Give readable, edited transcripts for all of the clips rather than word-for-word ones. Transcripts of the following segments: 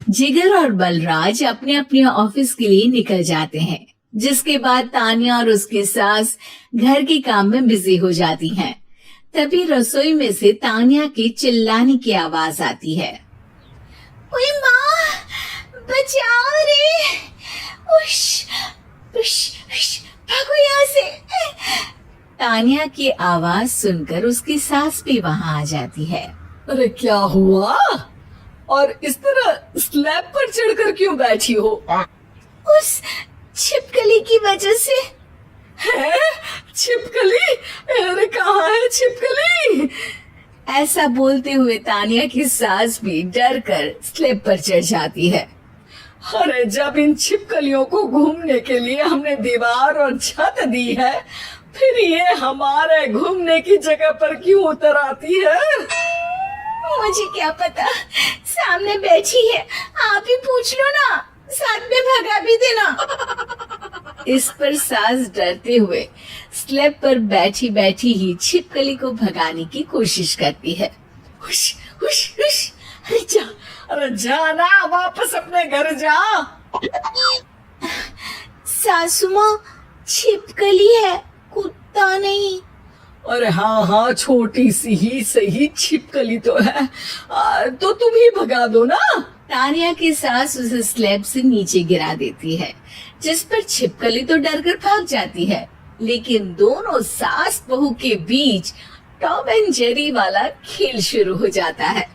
जिगर और बलराज अपने अपने ऑफिस के लिए निकल जाते हैं, जिसके बाद तान्या और उसकी सास घर के काम में बिजी हो जाती हैं। तभी रसोई में से तान्या के चिल्लाने की आवाज आती है। ओए माँ, बचाओ रे! उश, उश, उश, भागो यहाँ से! तान्या की आवाज सुनकर उसकी सास भी वहाँ आ जाती है। अरे क्या हुआ? और इस तरह स्लैब पर चढ़कर क्यों बैठी हो? उस छिपकली की वजह से। है? छिपकली? अरे कहाँ है छिपकली? ऐसा बोलते हुए तानिया की सास भी डर कर स्लैब पर चढ़ जाती है। अरे जब इन छिपकलियों को घूमने के लिए हमने दीवार और छत दी है, फिर ये हमारे घूमने की जगह पर क्यों उतर आती है? मुझे क्या पता, सामने बैठी है, आप ही पूछ लो ना, साथ में भगा भी देना। इस पर सास डरते हुए स्लैब पर बैठी बैठी ही छिपकली को भगाने की कोशिश करती है। हुश, हुश, हुश, अरे जा ना, वापस अपने घर जा। सासू माँ, छिपकली है, कुत्ता नहीं। अरे हाँ हाँ, छोटी सी ही सही छिपकली तो है, तो तुम ही भगा दो ना। तानिया की सास उसे स्लैब से नीचे गिरा देती है, जिस पर छिपकली तो डरकर भाग जाती है, लेकिन दोनों सास बहू के बीच टॉम एंड जेरी वाला खेल शुरू हो जाता है।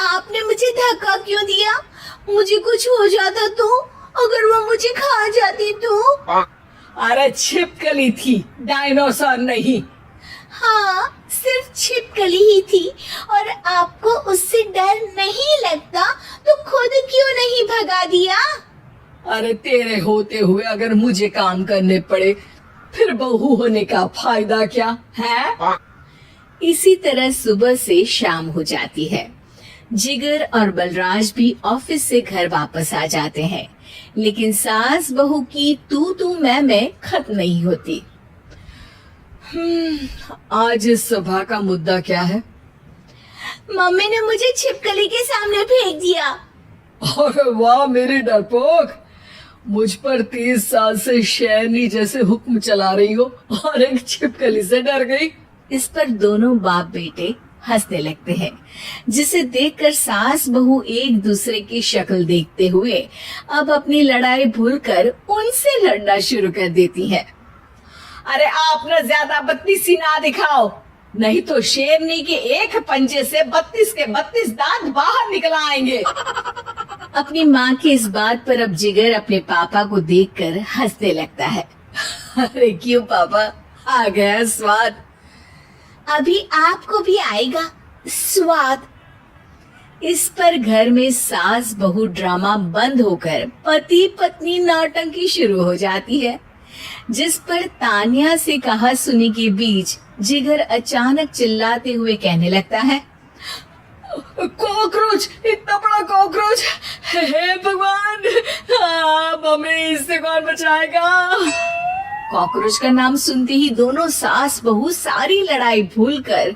आपने मुझे धक्का क्यों दिया? मुझे कुछ हो जाता तो? अगर वो मुझे खा जाती तो? अरे छिपकली थी, डायनासोर नहीं। हाँ, सिर्फ छिपकली ही थी, और आपको उससे डर नहीं लगता तो खुद क्यों नहीं भगा दिया? अरे तेरे होते हुए अगर मुझे काम करने पड़े, फिर बहू होने का फायदा क्या है? इसी तरह सुबह से शाम हो जाती है। जिगर और बलराज भी ऑफिस से घर वापस आ जाते हैं, लेकिन सास बहू की तू मैं खत्म नहीं होती। आज इस सभा का मुद्दा क्या है? मम्मी ने मुझे छिपकली के सामने फेंक दिया। अरे वाह मेरी डरपोक, मुझ पर 30 साल से शेरनी जैसे हुक्म चला रही हो और एक छिपकली से डर गई। इस पर दोनों बाप बेटे हंसने लगते हैं, जिसे देखकर सास बहू एक दूसरे की शक्ल देखते हुए अब अपनी लड़ाई भूलकर उनसे लड़ना शुरू कर देती है। अरे आप न ज्यादा बत्तीसी ना दिखाओ, नहीं तो शेरनी के एक पंजे से 32 के 32 दांत बाहर निकल आएंगे। अपनी माँ की इस बात पर अब जिगर अपने पापा को देखकर हंसने लगता है। अरे क्यों पापा, आ गया स्वाद। अभी आपको भी आएगा स्वाद। इस पर घर में सास बहू ड्रामा बंद होकर पति पत्नी नौटंकी शुरू हो जाती है, जिस पर तानिया से कहा सुनी के बीच जिगर अचानक चिल्लाते हुए कहने लगता है। कॉकरोच, इतना बड़ा कॉकरोच! हे भगवान, अब हमें इससे कौन बचाएगा? कॉकरोच का नाम सुनते ही दोनों सास बहू सारी लड़ाई भूलकर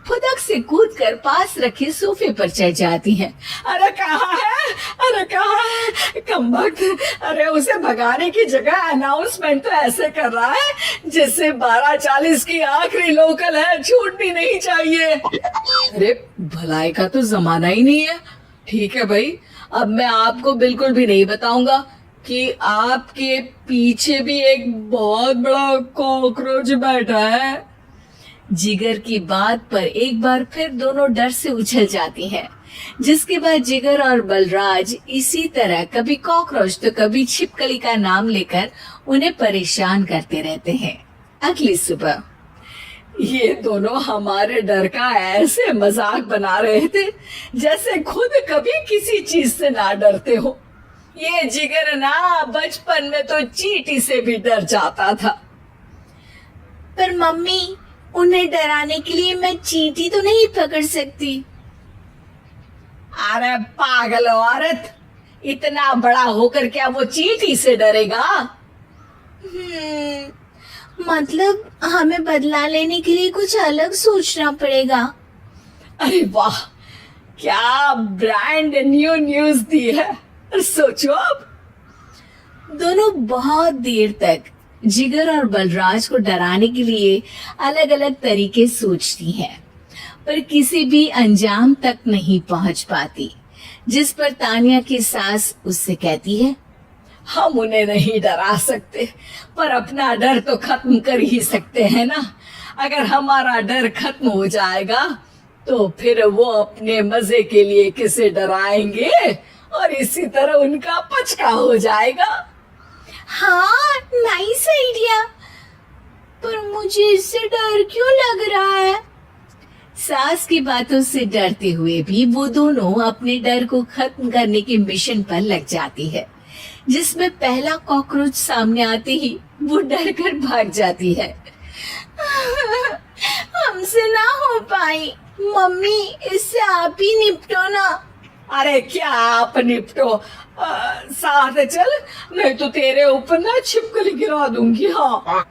फुदक से कूदकर पास रखे सोफे पर चढ़ जाती हैं। अरे कहाँ है? अरे कहाँ है कमबख्त? अरे उसे भगाने की जगह अनाउंसमेंट तो ऐसे कर रहा है जिससे 12:40 की आखिरी लोकल है, छूटनी नहीं चाहिए। अरे भलाई का तो जमाना ही नहीं है। ठीक है भाई, अब मैं आपको बिल्कुल भी नहीं बताऊंगा कि आपके पीछे भी एक बहुत बड़ा कॉकरोच बैठा है। जिगर की बात पर एक बार फिर दोनों डर से उछल जाती हैं, जिसके बाद जिगर और बलराज इसी तरह कभी कॉकरोच तो कभी छिपकली का नाम लेकर उन्हें परेशान करते रहते हैं। अगली सुबह ये दोनों हमारे डर का ऐसे मजाक बना रहे थे जैसे खुद कभी किसी चीज से ना डरते हो। ये जिगर ना बचपन में तो चींटी से भी डर जाता था। पर मम्मी, उन्हें डराने के लिए मैं चींटी तो नहीं पकड़ सकती। अरे पागल औरत, इतना बड़ा होकर क्या वो चींटी से डरेगा? मतलब हमें बदला लेने के लिए कुछ अलग सोचना पड़ेगा। अरे वाह, क्या ब्रांड न्यू न्यूज दी है, सोचो अब। दोनों बहुत देर तक जिगर और बलराज को डराने के लिए अलग अलग तरीके सोचती हैं, पर किसी भी अंजाम तक नहीं पहुंच पाती। जिस पर तानिया की सास उससे कहती है, हम उन्हें नहीं डरा सकते, पर अपना डर तो खत्म कर ही सकते हैं ना। अगर हमारा डर खत्म हो जाएगा तो फिर वो अपने मजे के लिए किसे डराएंगे और इसी तरह उनका पचका हो जाएगा। हाँ, नाइस आइडिया, पर मुझे इससे डर क्यों लग रहा है? सास की बातों से डरते हुए भी वो दोनों अपने डर को खत्म करने के मिशन पर लग जाती है, जिसमें पहला कॉकरोच सामने आते ही वो डर कर भाग जाती है। हमसे ना हो पाई, मम्मी इससे आप ही निपटो ना। अरे क्या आप निपटो, साथ चल, नहीं तो तेरे ऊपर ना छिपकली गिरा दूंगी। हाँ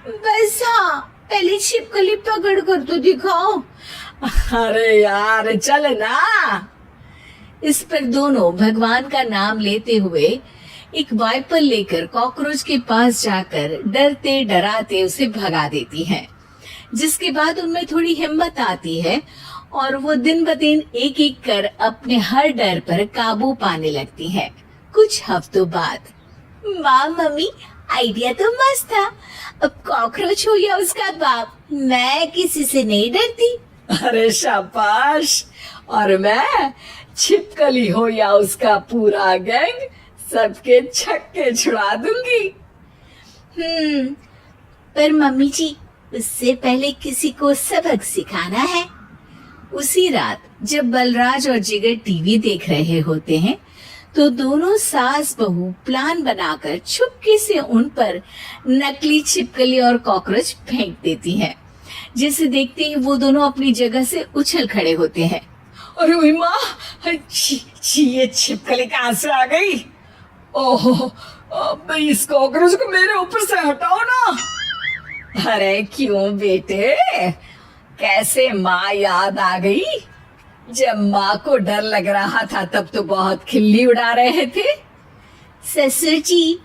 बस हाँ, पहले छिपकली पकड़ कर तो दिखाओ। अरे यार चल ना। इस पर दोनों भगवान का नाम लेते हुए एक वाइपर लेकर कॉकरोच के पास जाकर डरते डराते उसे भगा देती हैं, जिसके बाद उनमें थोड़ी हिम्मत आती है और वो दिन ब दिन एक एक कर अपने हर डर पर काबू पाने लगती है। कुछ हफ्तों बाद, वाह मम्मी, आइडिया तो मस्त था। अब कॉकरोच हो या उसका बाप, मैं किसी से नहीं डरती। अरे शाबाश। और मैं छिपकली हो या उसका पूरा गैंग, सबके छक्के छुड़ा दूंगी। पर मम्मी जी, उससे पहले किसी को सबक सिखाना है। उसी रात जब बलराज और जिगर टीवी देख रहे होते हैं तो दोनों सास बहू प्लान बनाकर चुपके से उन पर नकली छिपकली और कॉकरोच फेंक देती हैं, जिसे देखते ही वो दोनों अपनी जगह से उछल खड़े होते हैं। अरे ओए माँ, ये छिपकली कहाँ से आ गई? ओह, अब इस कॉकरोच को मेरे ऊपर से हटाओ ना। अरे क्यों बेटे, कैसे माँ याद आ गई? जब माँ को डर लग रहा था तब तो बहुत खिल्ली उड़ा रहे थे। ससुर जी,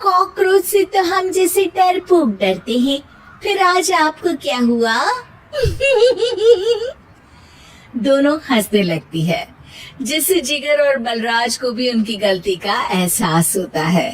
कॉकरोच से तो हम जैसे डरपोक डरते हैं, फिर आज आपको क्या हुआ? दोनों हंसने लगती है, जिससे जिगर और बलराज को भी उनकी गलती का एहसास होता है।